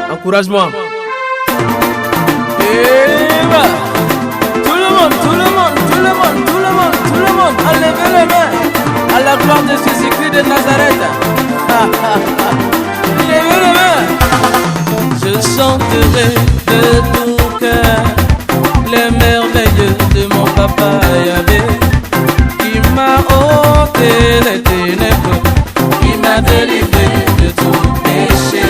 Encourage-moi. Et voilà. Tout le monde, tout le monde, tout le monde, tout le monde, tout le monde, enlevez les mains à la gloire de Jésus-Christ de Nazareth. Levez les mains. Je chanterai de tout cœur les merveilleux de mon papa Yahvé, qui m'a ôté les ténèbres, qui m'a délivré de tout péché.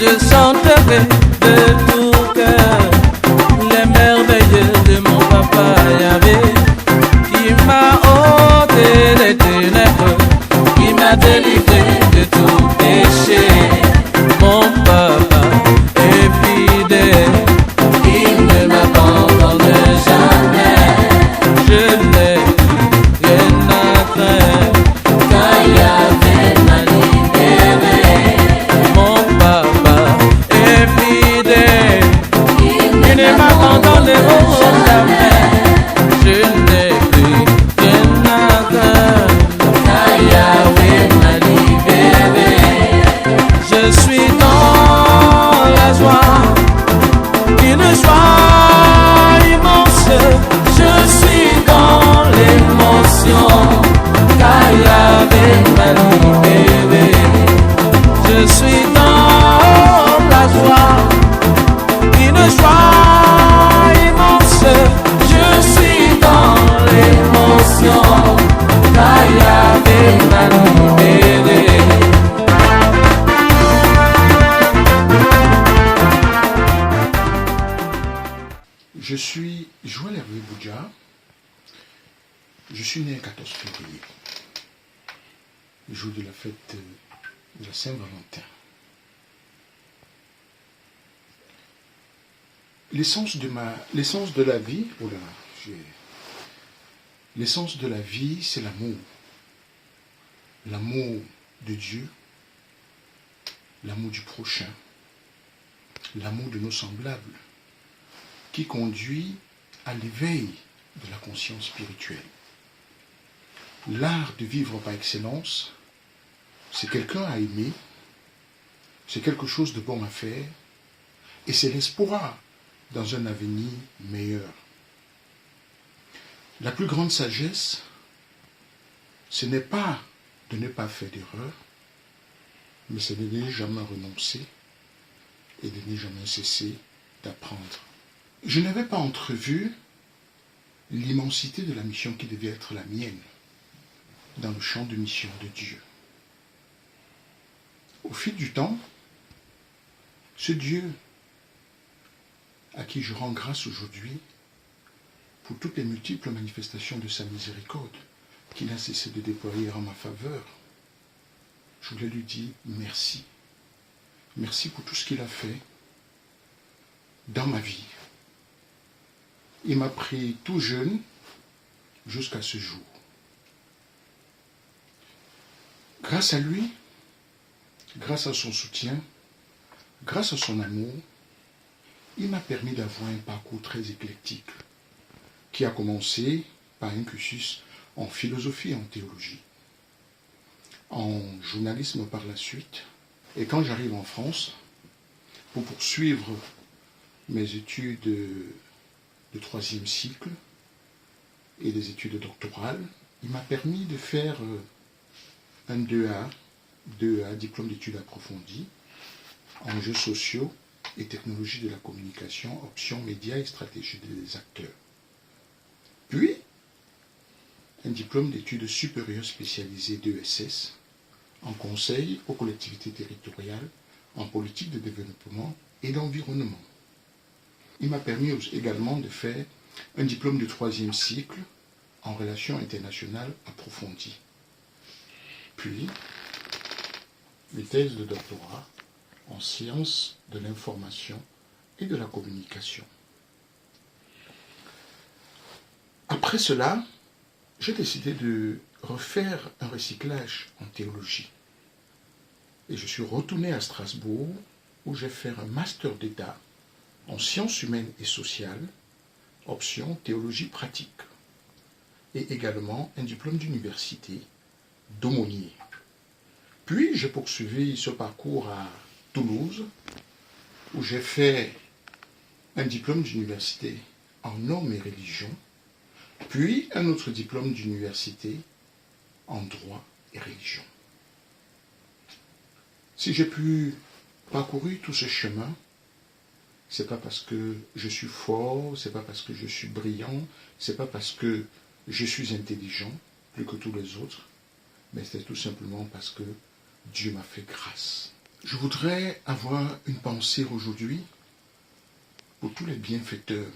Je chanterai de tout cœur les merveilleux de mon papa Yahvé, qui m'a ôté les ténèbres, qui m'a délivré de tout péché. Mon papa est fidèle, il ne m'abandonne jamais. Je n'ai rien à craindre, car Yahvé m'a libéré. Mon papa est fidèle, il ne m'abandonne jamais. Je n'ai plus rien à craindre, car Yahvé m'a libéré. Je suis dans la joie, une joie immense. Je suis dans l'émotion, car Yahvé m'a libéré. Je suis dans la joie, une joie immense. Je suis dans l'émotion, car Yahvé m'a libéré. Je suis Joël Hervé Boudja. Je suis né le 14 février, le jour de la fête de la Saint-Valentin. L'essence de la vie, l'essence de la vie, c'est l'amour. L'amour de Dieu, l'amour du prochain, l'amour de nos semblables, qui conduit à l'éveil de la conscience spirituelle. L'art de vivre par excellence, c'est quelqu'un à aimer, c'est quelque chose de bon à faire, et c'est l'espoir dans un avenir meilleur. La plus grande sagesse, ce n'est pas de ne pas faire d'erreur, mais c'est de ne jamais renoncer et de ne jamais cesser d'apprendre. Je n'avais pas entrevu l'immensité de la mission qui devait être la mienne dans le champ de mission de Dieu. Au fil du temps, ce Dieu à qui je rends grâce aujourd'hui pour toutes les multiples manifestations de sa miséricorde qu'il n'a cessé de déployer en ma faveur, je voulais lui dire merci. Merci pour tout ce qu'il a fait dans ma vie. Il m'a pris tout jeune jusqu'à ce jour. Grâce à lui, grâce à son soutien, grâce à son amour, il m'a permis d'avoir un parcours très éclectique qui a commencé par un cursus en philosophie et en théologie, en journalisme par la suite. Et quand j'arrive en France, pour poursuivre mes études de troisième cycle et des études doctorales, il m'a permis de faire un 2A, diplôme d'études approfondies, en jeux sociaux et technologies de la communication, options médias et stratégie des acteurs. Puis, un diplôme d'études supérieures spécialisées d'ESS, en conseil aux collectivités territoriales, en politique de développement et d'environnement. Il m'a permis également de faire un diplôme de troisième cycle en relations internationales approfondies. Puis, une thèse de doctorat en sciences de l'information et de la communication. Après cela, j'ai décidé de refaire un recyclage en théologie. Et je suis retourné à Strasbourg où j'ai fait un master d'État en sciences humaines et sociales, option théologie pratique, et également un diplôme d'université d'aumônier. Puis j'ai poursuivi ce parcours à Toulouse, où j'ai fait un diplôme d'université en normes et religion, puis un autre diplôme d'université en droit et religion. Si j'ai pu parcourir tout ce chemin, c'est pas parce que je suis fort, c'est pas parce que je suis brillant, c'est pas parce que je suis intelligent plus que tous les autres, mais c'est tout simplement parce que Dieu m'a fait grâce. Je voudrais avoir une pensée aujourd'hui pour tous les bienfaiteurs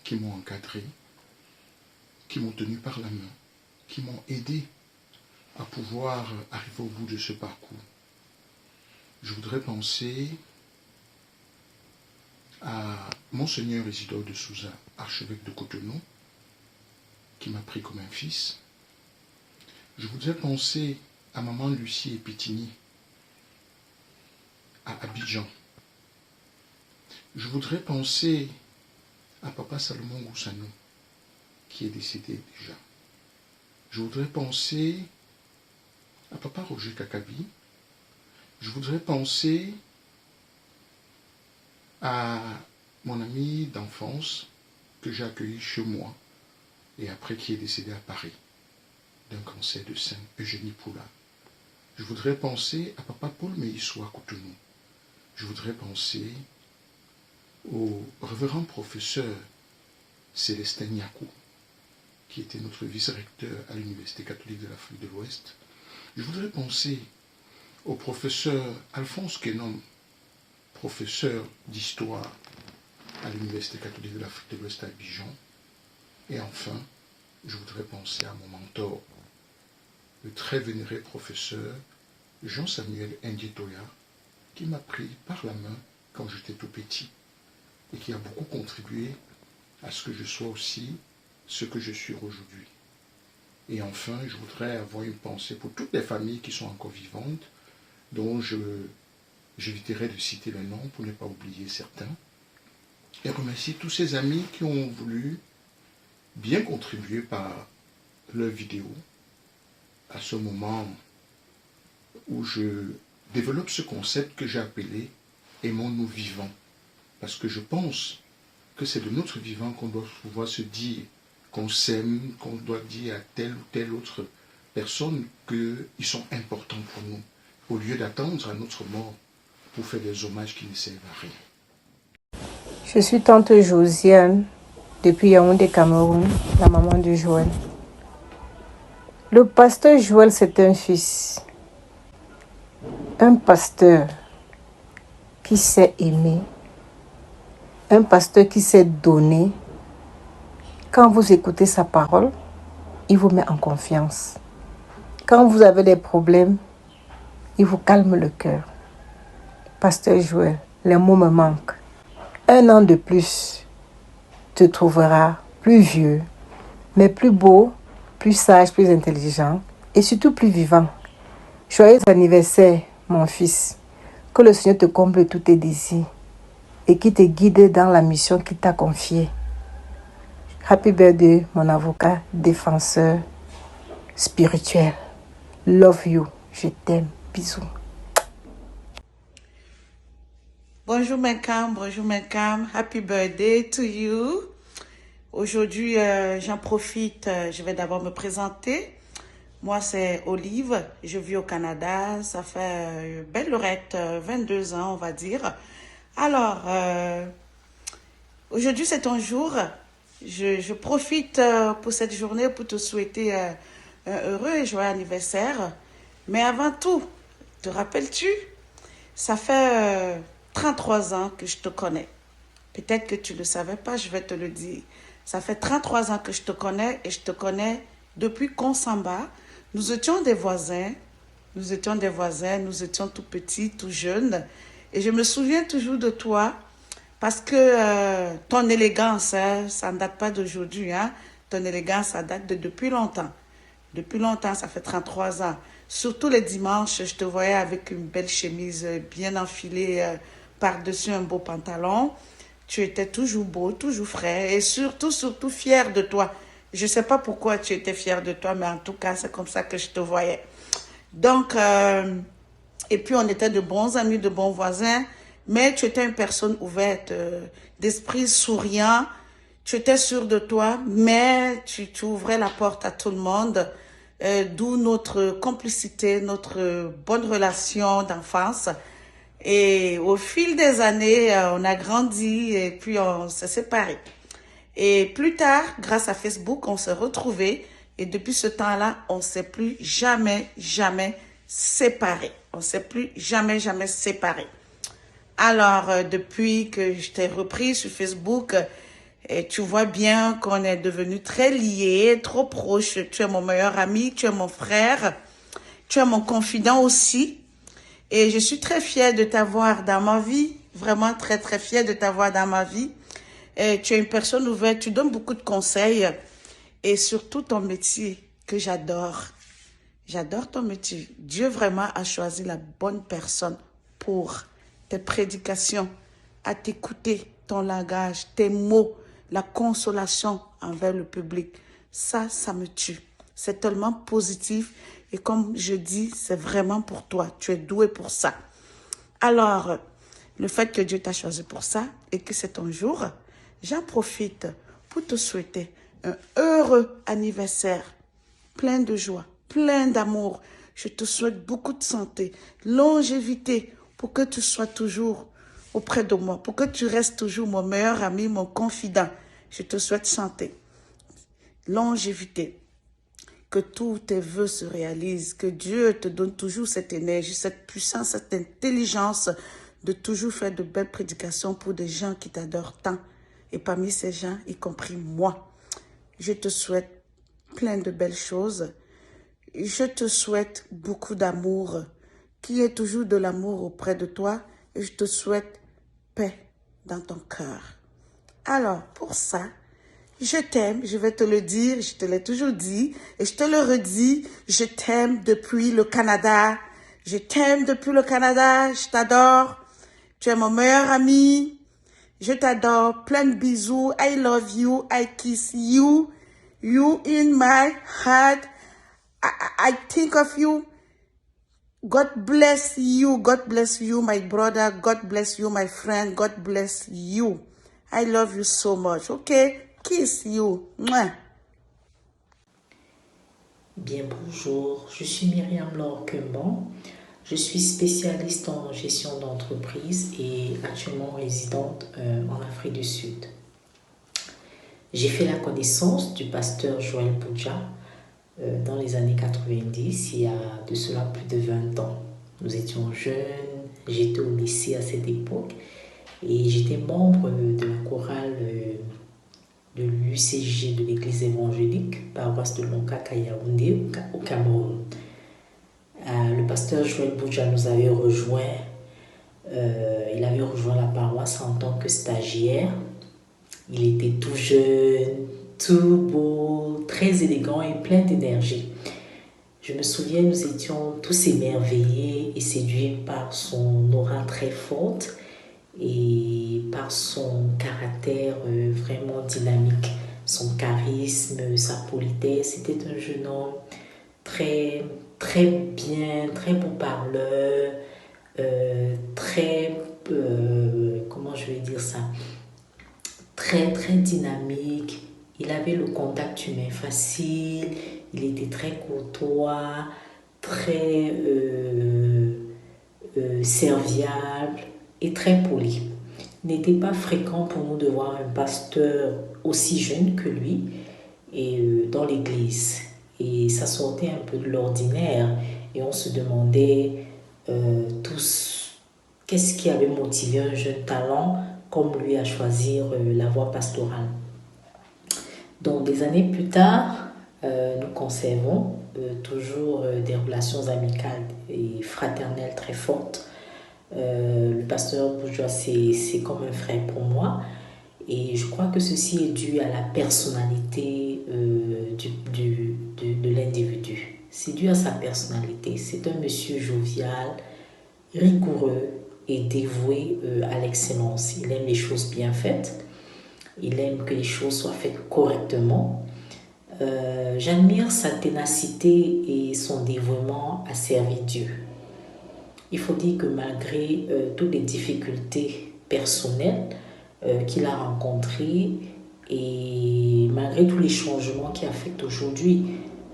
qui m'ont encadré, qui m'ont tenu par la main, qui m'ont aidé à pouvoir arriver au bout de ce parcours. Je voudrais penser à Monseigneur Isidore de Souza, archevêque de Cotonou, qui m'a pris comme un fils. Je voudrais penser à Maman Lucie Epitini, à Abidjan. Je voudrais penser à Papa Salomon Goussano, qui est décédé déjà. Je voudrais penser à Papa Roger Kakabi. Je voudrais penser à mon ami d'enfance que j'ai accueilli chez moi et après qui est décédé à Paris d'un cancer de sein, Eugénie Poula. Je voudrais penser à Papa Paul Meïsou à Cotonou. Je voudrais penser au révérend professeur Célestin Niakou, qui était notre vice-recteur à l'Université catholique de l'Afrique de l'Ouest. Je voudrais penser au professeur Alphonse Kenom, professeur d'histoire à l'Université catholique de l'Afrique de l'Ouest à Abidjan. Et enfin, je voudrais penser à mon mentor, le très vénéré professeur Jean-Samuel Ndietoya, qui m'a pris par la main quand j'étais tout petit et qui a beaucoup contribué à ce que je sois aussi ce que je suis aujourd'hui. Et enfin, je voudrais avoir une pensée pour toutes les familles qui sont encore vivantes, dont j'éviterai de citer les noms pour ne pas oublier certains, et remercier tous ces amis qui ont voulu bien contribuer par leurs vidéos à ce moment où je développe ce concept que j'ai appelé « Aimons-nous vivants ». Parce que je pense que c'est de notre vivant qu'on doit pouvoir se dire qu'on s'aime, qu'on doit dire à telle ou telle autre personne qu'ils sont importants pour nous, au lieu d'attendre à notre mort pour faire des hommages qui ne servent à rien. Je suis tante Josiane, depuis Yaoundé, Cameroun, la maman de Joël. Le pasteur Joël, c'est un fils. Un pasteur qui sait aimer. Un pasteur qui sait donner. Quand vous écoutez sa parole, il vous met en confiance. Quand vous avez des problèmes, il vous calme le cœur. Pasteur Joël, les mots me manquent. 1 an de plus, te trouveras plus vieux, mais plus beau, plus sage, plus intelligent et surtout plus vivant. Joyeux anniversaire, mon fils. Que le Seigneur te comble tous tes désirs et qui te guide dans la mission qu'il t'a confiée. Happy birthday, mon avocat, défenseur spirituel. Love you. Je t'aime. Bisous. Bonjour Menkam, happy birthday to you. Aujourd'hui, j'en profite, je vais d'abord me présenter. Moi, c'est Olive, je vis au Canada, ça fait belle lurette, 22 ans, on va dire. Alors, aujourd'hui, c'est ton jour. Je profite pour cette journée pour te souhaiter un heureux et joyeux anniversaire. Mais avant tout, te rappelles-tu, ça fait 33 ans que je te connais. Peut-être que tu ne le savais pas, je vais te le dire. Ça fait 33 ans que je te connais et je te connais depuis Konsamba. Nous étions des voisins, nous étions tout petits, tout jeunes. Et je me souviens toujours de toi parce que ton élégance, hein, ça ne date pas d'aujourd'hui. Hein. Ton élégance, ça date de depuis longtemps. Depuis longtemps, ça fait 33 ans. Surtout les dimanches, je te voyais avec une belle chemise bien enfilée par-dessus un beau pantalon. Tu étais toujours beau, toujours frais et surtout fier de toi. Je ne sais pas pourquoi tu étais fier de toi, mais en tout cas, c'est comme ça que je te voyais. Donc, et puis on était de bons amis, de bons voisins. mais tu étais une personne ouverte, d'esprit souriant, tu étais sûr de toi, mais tu ouvrais la porte à tout le monde, d'où notre complicité, notre bonne relation d'enfance. Et au fil des années, on a grandi et puis on s'est séparés. Et plus tard, grâce à Facebook, on s'est retrouvés. Et depuis ce temps-là, on ne s'est plus jamais séparés. On ne s'est plus jamais séparés. Alors, depuis que je t'ai repris sur Facebook, tu vois bien qu'on est devenus très liés, trop proches. Tu es mon meilleur ami, tu es mon frère, tu es mon confident aussi. Et je suis très fière de t'avoir dans ma vie, vraiment très fière de t'avoir dans ma vie. Et tu es une personne ouverte, tu donnes beaucoup de conseils et surtout ton métier que j'adore. J'adore ton métier. Dieu vraiment a choisi la bonne personne pour tes prédications, à t'écouter, ton langage, tes mots, la consolation envers le public. Ça me tue. C'est tellement positif et comme je dis, c'est vraiment pour toi. Tu es doué pour ça. Alors, le fait que Dieu t'a choisi pour ça et que c'est ton jour, j'en profite pour te souhaiter un heureux anniversaire, plein de joie, plein d'amour. Je te souhaite beaucoup de santé, longévité, pour que tu sois toujours auprès de moi, pour que tu restes toujours mon meilleur ami, mon confident. Je te souhaite santé, longévité, que tous tes vœux se réalisent, que Dieu te donne toujours cette énergie, cette puissance, cette intelligence de toujours faire de belles prédications pour des gens qui t'adorent tant. Et parmi ces gens, y compris moi, je te souhaite plein de belles choses. Je te souhaite beaucoup d'amour, qu'il y ait toujours de l'amour auprès de toi. Et je te souhaite paix dans ton cœur. Alors, pour ça, je t'aime, je vais te le dire, je te l'ai toujours dit, et je te le redis, je t'aime depuis le Canada. Je t'aime depuis le Canada, je t'adore. Tu es mon meilleur ami. Je t'adore, plein de bisous. I love you, I kiss you. You in my heart. I think of you. God bless you. God bless you, my brother. God bless you, my friend. God bless you. I love you so much. Okay? Kiss you. Mouah. Bien, bonjour. Je suis Myriam Laure-Kemban. Je suis spécialiste en gestion d'entreprise et actuellement résidente en Afrique du Sud. J'ai fait la connaissance du pasteur Joël Boudja dans les années 90, il y a de cela plus de 20 ans. Nous étions jeunes, j'étais au lycée à cette époque et j'étais membre de la chorale de l'UCG de l'église évangélique, paroisse de Lonkaka Yaoundé au Cameroun. Le pasteur Joël Boudja nous avait rejoint, il avait rejoint la paroisse en tant que stagiaire. Il était tout jeune, tout beau, très élégant et plein d'énergie. Je me souviens, nous étions tous émerveillés et séduits par son aura très forte et par son caractère vraiment dynamique, son charisme, sa politesse. C'était un jeune homme très bien, très beau parleur, comment je vais dire ça, très dynamique. Il avait le contact humain facile, il était très courtois, très serviable et très poli. Il n'était pas fréquent pour nous de voir un pasteur aussi jeune que lui et dans l'église. Et ça sortait un peu de l'ordinaire et on se demandait tous qu'est-ce qui avait motivé un jeune talent comme lui à choisir la voie pastorale. Donc des années plus tard, nous conservons toujours des relations amicales et fraternelles très fortes. Le pasteur Boudja, c'est comme un frère pour moi. Et je crois que ceci est dû à la personnalité de l'individu. C'est dû à sa personnalité. C'est un monsieur jovial, rigoureux et dévoué à l'excellence. Il aime les choses bien faites. Il aime que les choses soient faites correctement. J'admire sa ténacité et son dévouement à servir Dieu. Il faut dire que malgré toutes les difficultés personnelles qu'il a rencontrées et malgré tous les changements qui affectent aujourd'hui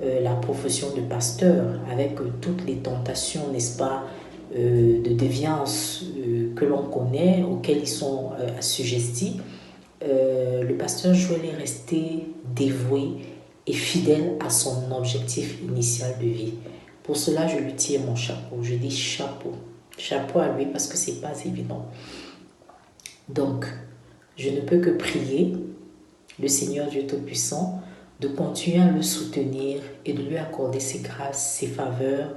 la profession de pasteur, avec toutes les tentations, n'est-ce pas, de déviance que l'on connaît, auxquelles ils sont assujettis, le pasteur Joël est resté dévoué et fidèle à son objectif initial de vie. Pour cela, je lui tire mon chapeau. Je dis chapeau. Chapeau à lui parce que c'est pas évident. Donc, je ne peux que prier le Seigneur Dieu Tout-Puissant de continuer à le soutenir et de lui accorder ses grâces, ses faveurs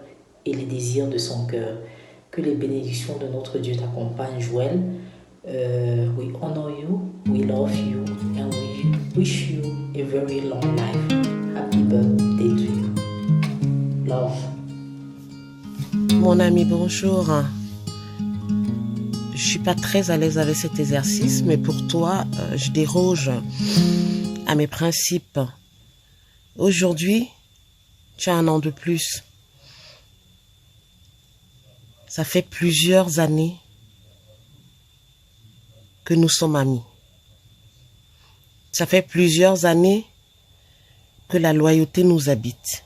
et les désirs de son cœur. Que les bénédictions de notre Dieu t'accompagnent, Joël. We honor you, we love you, and we wish you a very long life. Happy birthday to you. Love. Mon ami, bonjour. Je suis pas très à l'aise avec cet exercice, mais pour toi, je déroge à mes principes. Aujourd'hui, tu as un an de plus. Ça fait plusieurs années que nous sommes amis. Ça fait plusieurs années que la loyauté nous habite.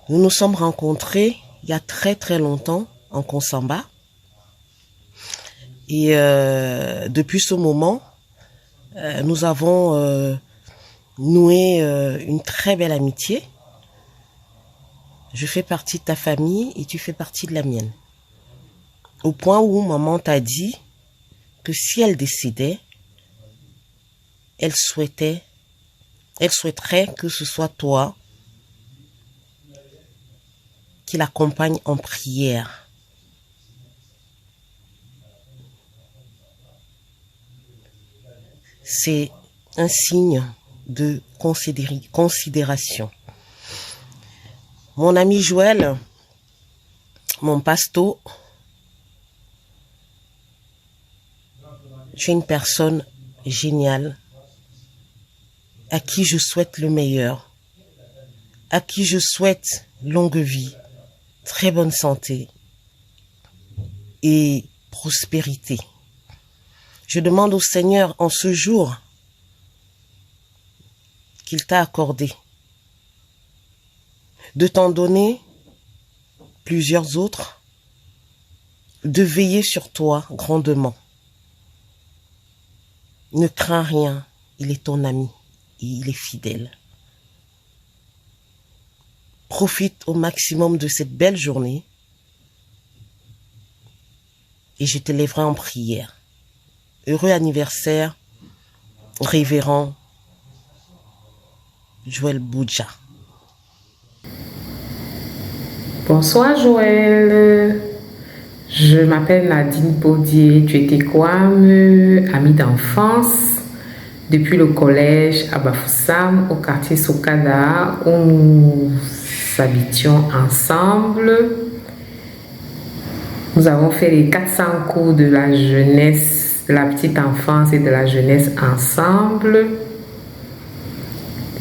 Nous nous sommes rencontrés il y a très très longtemps en Konsamba. Et depuis ce moment, nous avons noué une très belle amitié. Je fais partie de ta famille et tu fais partie de la mienne. Au point où maman t'a dit que si elle décidait, elle souhaiterait que ce soit toi qui l'accompagne en prière. C'est un signe de considération. Mon ami Joël, mon pasto, tu es une personne géniale à qui je souhaite le meilleur, à qui je souhaite longue vie, très bonne santé et prospérité. Je demande au Seigneur en ce jour qu'il t'a accordé de t'en donner plusieurs autres, de veiller sur toi grandement. Ne crains rien, il est ton ami et il est fidèle. Profite au maximum de cette belle journée et je te lèverai en prière. Heureux anniversaire, révérend Joël Boudja. Bonsoir Joël, je m'appelle Nadine Baudier, tu étais quoi, amie d'enfance, depuis le collège à Bafoussam, au quartier Sokada, où nous habitions ensemble. Nous avons fait les 400 cours de la jeunesse, de la petite enfance et de la jeunesse ensemble.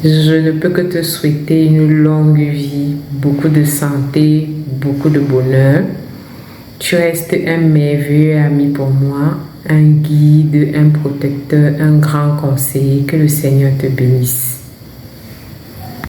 Je ne peux que te souhaiter une longue vie, beaucoup de santé, beaucoup de bonheur. Tu restes un merveilleux ami pour moi, un guide, un protecteur, un grand conseiller. Que le Seigneur te bénisse.